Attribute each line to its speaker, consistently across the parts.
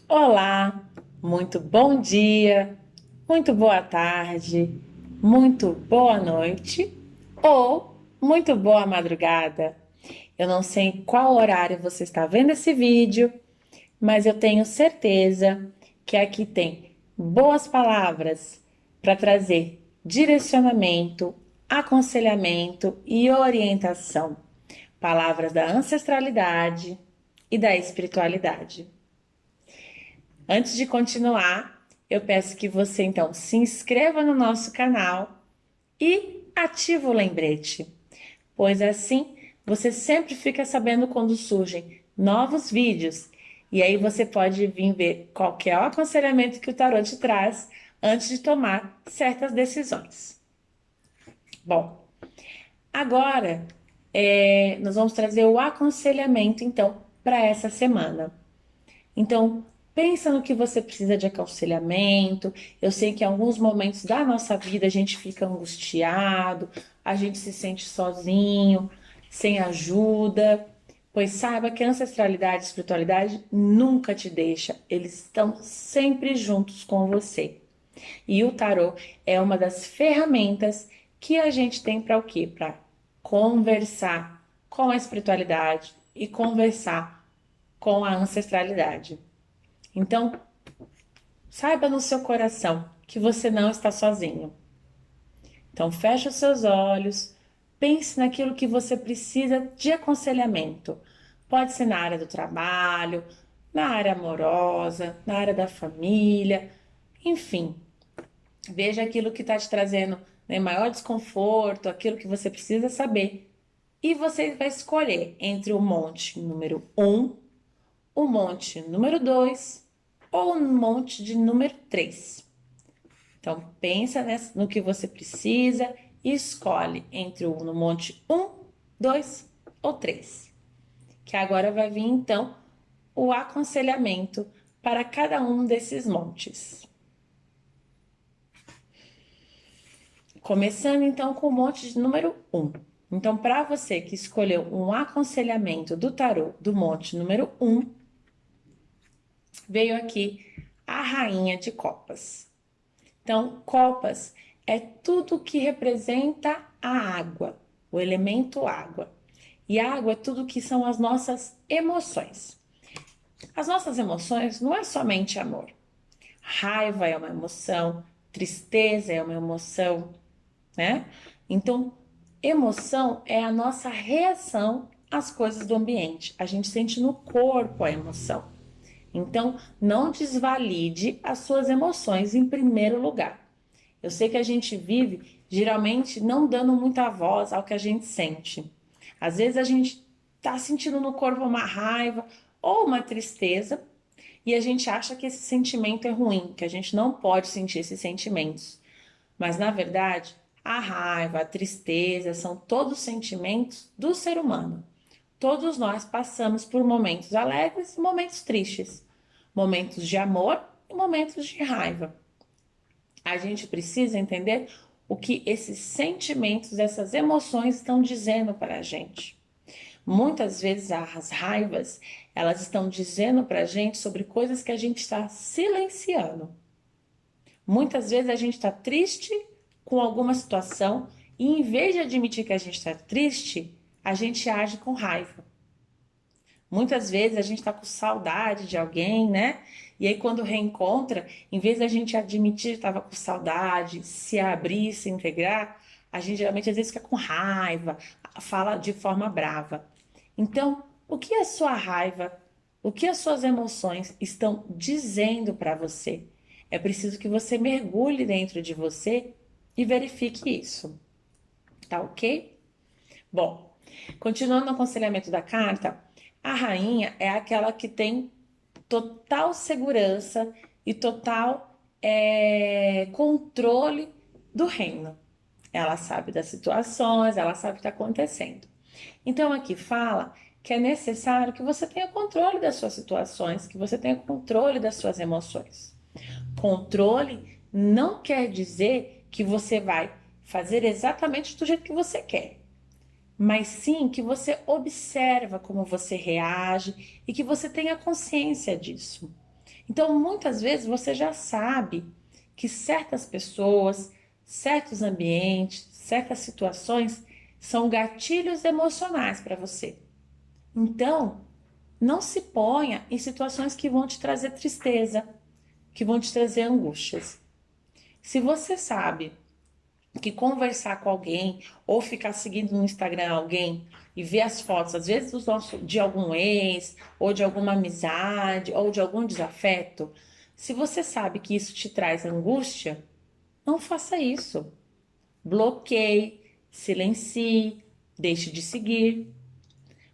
Speaker 1: Olá, muito bom dia, muito boa tarde, muito boa noite ou muito boa madrugada. Eu não sei em qual horário você está vendo esse vídeo, mas eu tenho certeza que aqui tem boas palavras para trazer direcionamento, aconselhamento e orientação. Palavras da ancestralidade e da espiritualidade. Antes de continuar, eu peço que você então se inscreva no nosso canal e ative o lembrete, pois assim você sempre fica sabendo quando surgem novos vídeos e aí você pode vir ver qualquer aconselhamento que o tarot te traz antes de tomar certas decisões. Bom, agora nós vamos trazer o aconselhamento então para essa semana. Então, pensa no que você precisa de aconselhamento. Eu sei que em alguns momentos da nossa vida a gente fica angustiado, a gente se sente sozinho, sem ajuda. Pois saiba que a ancestralidade e a espiritualidade nunca te deixa, eles estão sempre juntos com você. E o tarô é uma das ferramentas que a gente tem para o quê? Para conversar com a espiritualidade e conversar com a ancestralidade. Então, saiba no seu coração que você não está sozinho. Então, feche os seus olhos, pense naquilo que você precisa de aconselhamento. Pode ser na área do trabalho, na área amorosa, na área da família, enfim. Veja aquilo que está te trazendo, né, maior desconforto, aquilo que você precisa saber. E você vai escolher entre o monte número um, o monte número 2 ou o monte de número 3. Então, pensa no que você precisa e escolhe entre no monte um, 2 ou 3. Que agora vai vir, então, o aconselhamento para cada um desses montes. Começando, então, com o monte de número 1. Então, para você que escolheu um aconselhamento do tarô do monte número 1, veio aqui a Rainha de Copas. Então, copas é tudo que representa a água, o elemento água. E água é tudo que são as nossas emoções. As nossas emoções não é somente amor. Raiva é uma emoção, tristeza é uma emoção, né? Então, emoção é a nossa reação às coisas do ambiente. A gente sente no corpo a emoção. Então, não desvalide as suas emoções em primeiro lugar. Eu sei que a gente vive geralmente não dando muita voz ao que a gente sente. Às vezes a gente está sentindo no corpo uma raiva ou uma tristeza e a gente acha que esse sentimento é ruim, que a gente não pode sentir esses sentimentos. Mas na verdade, a raiva, a tristeza são todos sentimentos do ser humano. Todos nós passamos por momentos alegres e momentos tristes, momentos de amor e momentos de raiva. A gente precisa entender o que esses sentimentos, essas emoções estão dizendo para a gente. Muitas vezes as raivas, elas estão dizendo para a gente sobre coisas que a gente está silenciando. Muitas vezes a gente está triste com alguma situação e em vez de admitir que a gente está triste, a gente age com raiva. Muitas vezes a gente está com saudade de alguém, né? E aí quando reencontra, em vez da gente admitir que estava com saudade, se abrir, se integrar, a gente geralmente às vezes fica com raiva, fala de forma brava. Então, o que a sua raiva, o que as suas emoções estão dizendo para você? É preciso que você mergulhe dentro de você e verifique isso. Tá ok? Bom, continuando no aconselhamento da carta, a rainha é aquela que tem total segurança e total controle do reino. Ela sabe das situações, ela sabe o que está acontecendo. Então aqui fala que é necessário que você tenha controle das suas situações, que você tenha controle das suas emoções. Controle não quer dizer que você vai fazer exatamente do jeito que você quer. mas sim que você observa como você reage e que você tenha consciência disso. Então, muitas vezes você já sabe que certas pessoas, certos ambientes, certas situações são gatilhos emocionais para você. Então, não se ponha em situações que vão te trazer tristeza, que vão te trazer angústias. Se você sabe que conversar com alguém ou ficar seguindo no Instagram alguém e ver as fotos, às vezes de algum ex, ou de alguma amizade, ou de algum desafeto, se você sabe que isso te traz angústia, não faça isso. Bloqueie, silencie, deixe de seguir,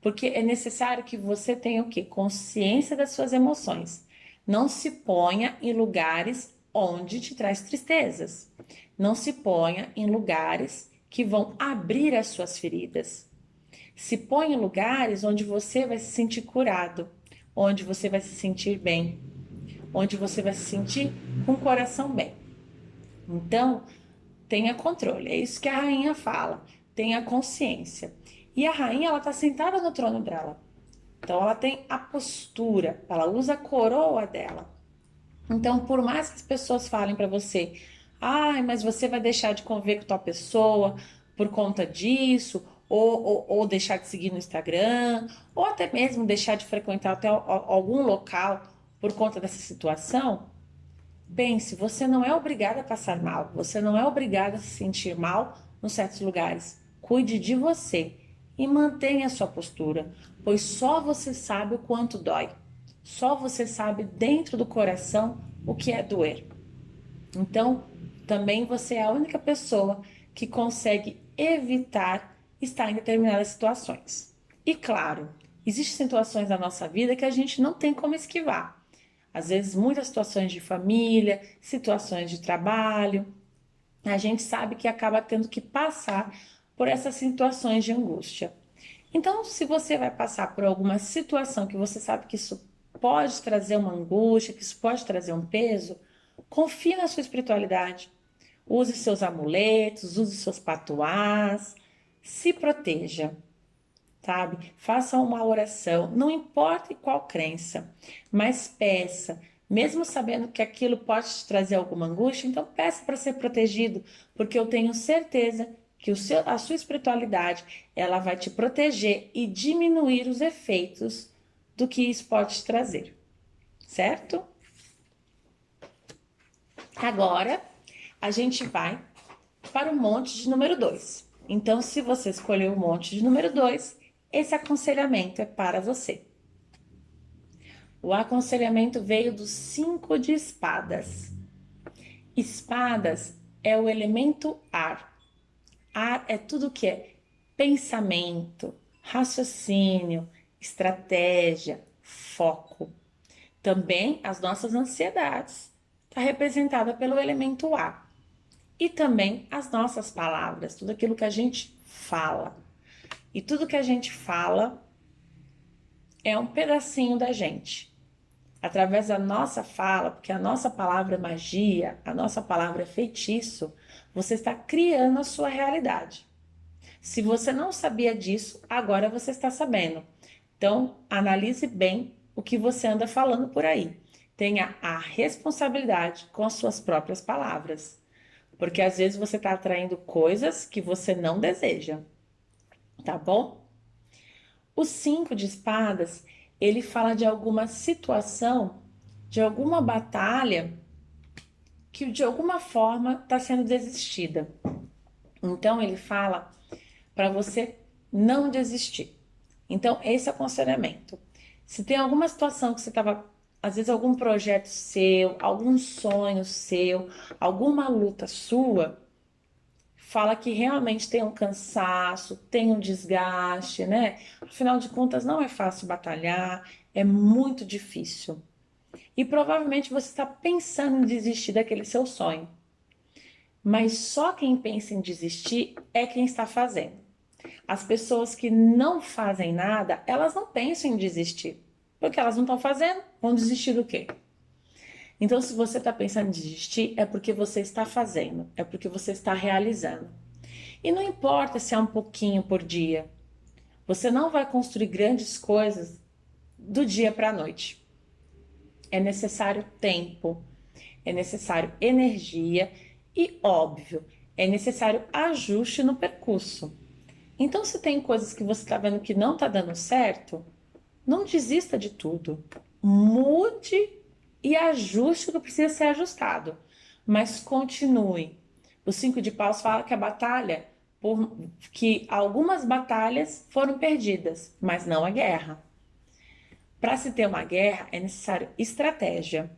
Speaker 1: porque é necessário que você tenha o quê? Consciência das suas emoções. Não se ponha em lugares onde te traz tristezas. Não se ponha em lugares que vão abrir as suas feridas. Se põe em lugares onde você vai se sentir curado, onde você vai se sentir bem, onde você vai se sentir com o coração bem. Então, tenha controle. É isso que a rainha fala. Tenha consciência. E a rainha, ela está sentada no trono dela. Então, ela tem a postura, ela usa a coroa dela. Então, por mais que as pessoas falem para você, ai, mas você vai deixar de conviver com tal pessoa por conta disso, ou deixar de seguir no Instagram, ou até mesmo deixar de frequentar até algum local por conta dessa situação, pense, você não é obrigada a passar mal, você não é obrigada a se sentir mal em certos lugares. Cuide de você e mantenha a sua postura, pois só você sabe o quanto dói. Só você sabe dentro do coração o que é doer. Então, também você é a única pessoa que consegue evitar estar em determinadas situações. E claro, existem situações na nossa vida que a gente não tem como esquivar. Às vezes, muitas situações de família, situações de trabalho, a gente sabe que acaba tendo que passar por essas situações de angústia. Então, se você vai passar por alguma situação que você sabe que isso pode trazer uma angústia, que isso pode trazer um peso, confie na sua espiritualidade. Use seus amuletos, use seus patuás, se proteja, sabe? Faça uma oração, não importa em qual crença, mas peça, mesmo sabendo que aquilo pode te trazer alguma angústia, então peça para ser protegido, porque eu tenho certeza que a sua espiritualidade, ela vai te proteger e diminuir os efeitos do que isso pode te trazer, certo? Agora, a gente vai para o monte de número 2. Então, se você escolheu o monte de número 2, esse aconselhamento é para você. O aconselhamento veio dos 5 de espadas. Espadas é o elemento ar. Ar é tudo que é pensamento, raciocínio, estratégia, foco. Também as nossas ansiedades. Está representada pelo elemento ar. E também as nossas palavras, tudo aquilo que a gente fala. E tudo que a gente fala é um pedacinho da gente. Através da nossa fala, porque a nossa palavra é magia, a nossa palavra é feitiço, você está criando a sua realidade. Se você não sabia disso, agora você está sabendo. Então, analise bem o que você anda falando por aí. Tenha a responsabilidade com as suas próprias palavras. Porque às vezes você está atraindo coisas que você não deseja, tá bom? O 5 de espadas, ele fala de alguma situação, de alguma batalha que de alguma forma está sendo desistida. Então ele fala para você não desistir. Então esse é o aconselhamento. Se tem alguma situação que você estava, às vezes algum projeto seu, algum sonho seu, alguma luta sua, fala que realmente tem um cansaço, tem um desgaste, né? Afinal de contas, não é fácil batalhar, é muito difícil. E provavelmente você está pensando em desistir daquele seu sonho. Mas só quem pensa em desistir é quem está fazendo. As pessoas que não fazem nada, elas não pensam em desistir. Porque elas não estão fazendo, vão desistir do quê? Então, se você está pensando em desistir, é porque você está fazendo, é porque você está realizando. E não importa se é um pouquinho por dia. Você não vai construir grandes coisas do dia para a noite. É necessário tempo, é necessário energia e, óbvio, é necessário ajuste no percurso. Então, se tem coisas que você está vendo que não está dando certo, não desista de tudo. Mude e ajuste o que precisa ser ajustado, mas continue. O 5 de paus fala que a batalha, que algumas batalhas foram perdidas, mas não a guerra. Para se ter uma guerra é necessário estratégia.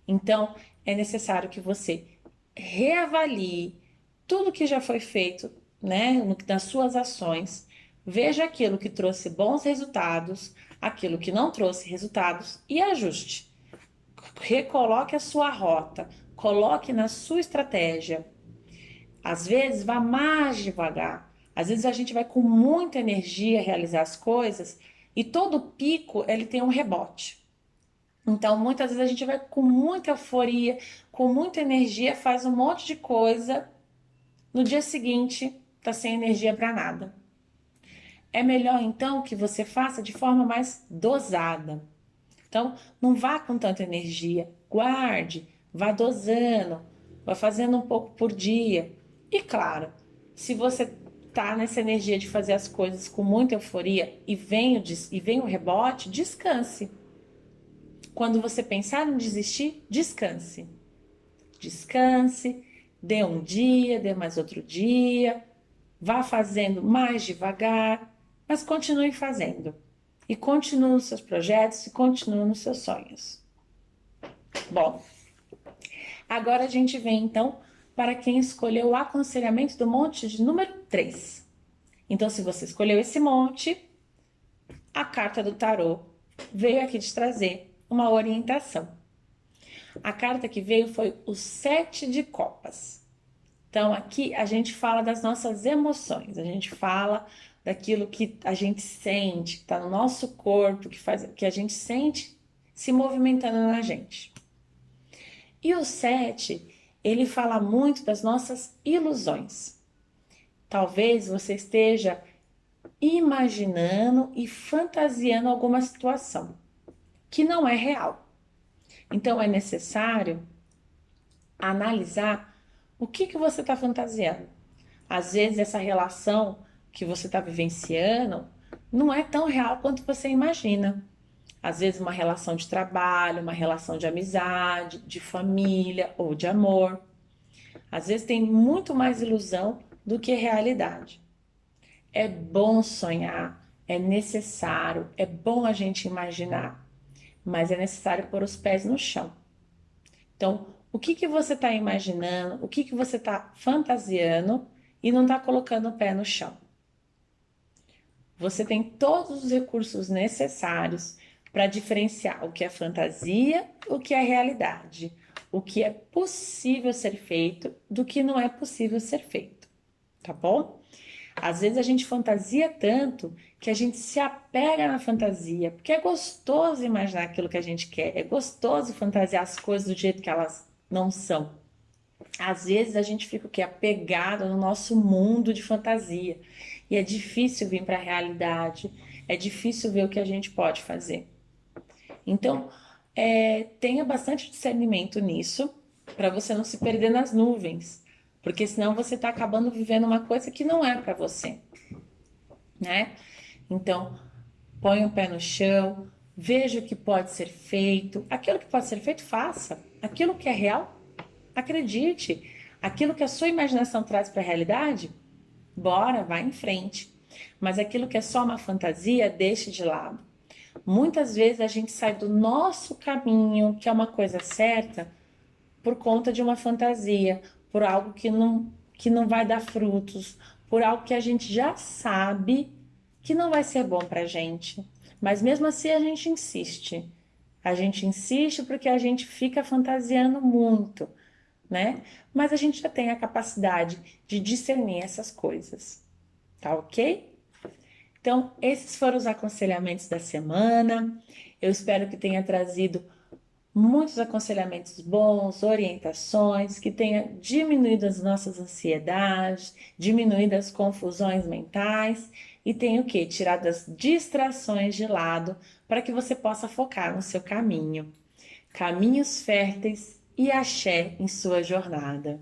Speaker 1: Então, é necessário que você reavalie tudo que já foi feito, né, nas suas ações, veja aquilo que trouxe bons resultados, aquilo que não trouxe resultados e ajuste. Recoloque a sua rota, coloque na sua estratégia. Às vezes, vá mais devagar. Às vezes a gente vai com muita energia realizar as coisas e todo pico ele tem um rebote. Então, muitas vezes a gente vai com muita euforia, com muita energia, faz um monte de coisa, no dia seguinte tá sem energia para nada. É melhor então que você faça de forma mais dosada. Então, não vá com tanta energia, guarde, vá dosando, vá fazendo um pouco por dia. E claro, se você tá nessa energia de fazer as coisas com muita euforia e vem o rebote, descanse. Quando você pensar em desistir, descanse. Descanse, dê um dia, dê mais outro dia, vá fazendo mais devagar, mas continue fazendo. E continue nos seus projetos e continue nos seus sonhos. Bom, agora a gente vem então para quem escolheu o aconselhamento do monte de número 3. Então, se você escolheu esse monte, a carta do tarô veio aqui te trazer uma orientação. A carta que veio foi o 7 de copas. Então, aqui a gente fala das nossas emoções, a gente fala daquilo que a gente sente, que está no nosso corpo, que a gente sente se movimentando na gente. E o 7, ele fala muito das nossas ilusões. Talvez você esteja imaginando e fantasiando alguma situação que não é real. Então, é necessário analisar o que você está fantasiando. Às vezes essa relação que você está vivenciando não é tão real quanto você imagina. Às vezes uma relação de trabalho, uma relação de amizade, de família ou de amor. Às vezes tem muito mais ilusão do que realidade. É bom sonhar, é necessário, é bom a gente imaginar, mas é necessário pôr os pés no chão. Então, o que você está imaginando, o que você está fantasiando e não está colocando o pé no chão? Você tem todos os recursos necessários para diferenciar o que é fantasia, o que é realidade, o que é possível ser feito do que não é possível ser feito, tá bom? Às vezes a gente fantasia tanto que a gente se apega na fantasia, porque é gostoso imaginar aquilo que a gente quer, é gostoso fantasiar as coisas do jeito que elas não são. Às vezes a gente fica o quê? Apegado no nosso mundo de fantasia e é difícil vir para a realidade, é difícil ver o que a gente pode fazer. Então, tenha bastante discernimento nisso para você não se perder nas nuvens, porque senão você está acabando vivendo uma coisa que não é para você, né? Então, põe o pé no chão, veja o que pode ser feito, aquilo que pode ser feito, faça, aquilo que é real, acredite, aquilo que a sua imaginação traz para a realidade, bora, vai em frente, mas aquilo que é só uma fantasia, deixe de lado. Muitas vezes a gente sai do nosso caminho, que é uma coisa certa, por conta de uma fantasia, por algo que não vai dar frutos, por algo que a gente já sabe que não vai ser bom pra gente. Mas mesmo assim a gente insiste. A gente insiste porque a gente fica fantasiando muito, né? Mas a gente já tem a capacidade de discernir essas coisas, tá ok? Então, esses foram os aconselhamentos da semana. Eu espero que tenha trazido muitos aconselhamentos bons, orientações que tenha diminuído as nossas ansiedades, diminuído as confusões mentais e tenha o quê? Tirado as distrações de lado para que você possa focar no seu caminho. Caminhos férteis e axé em sua jornada.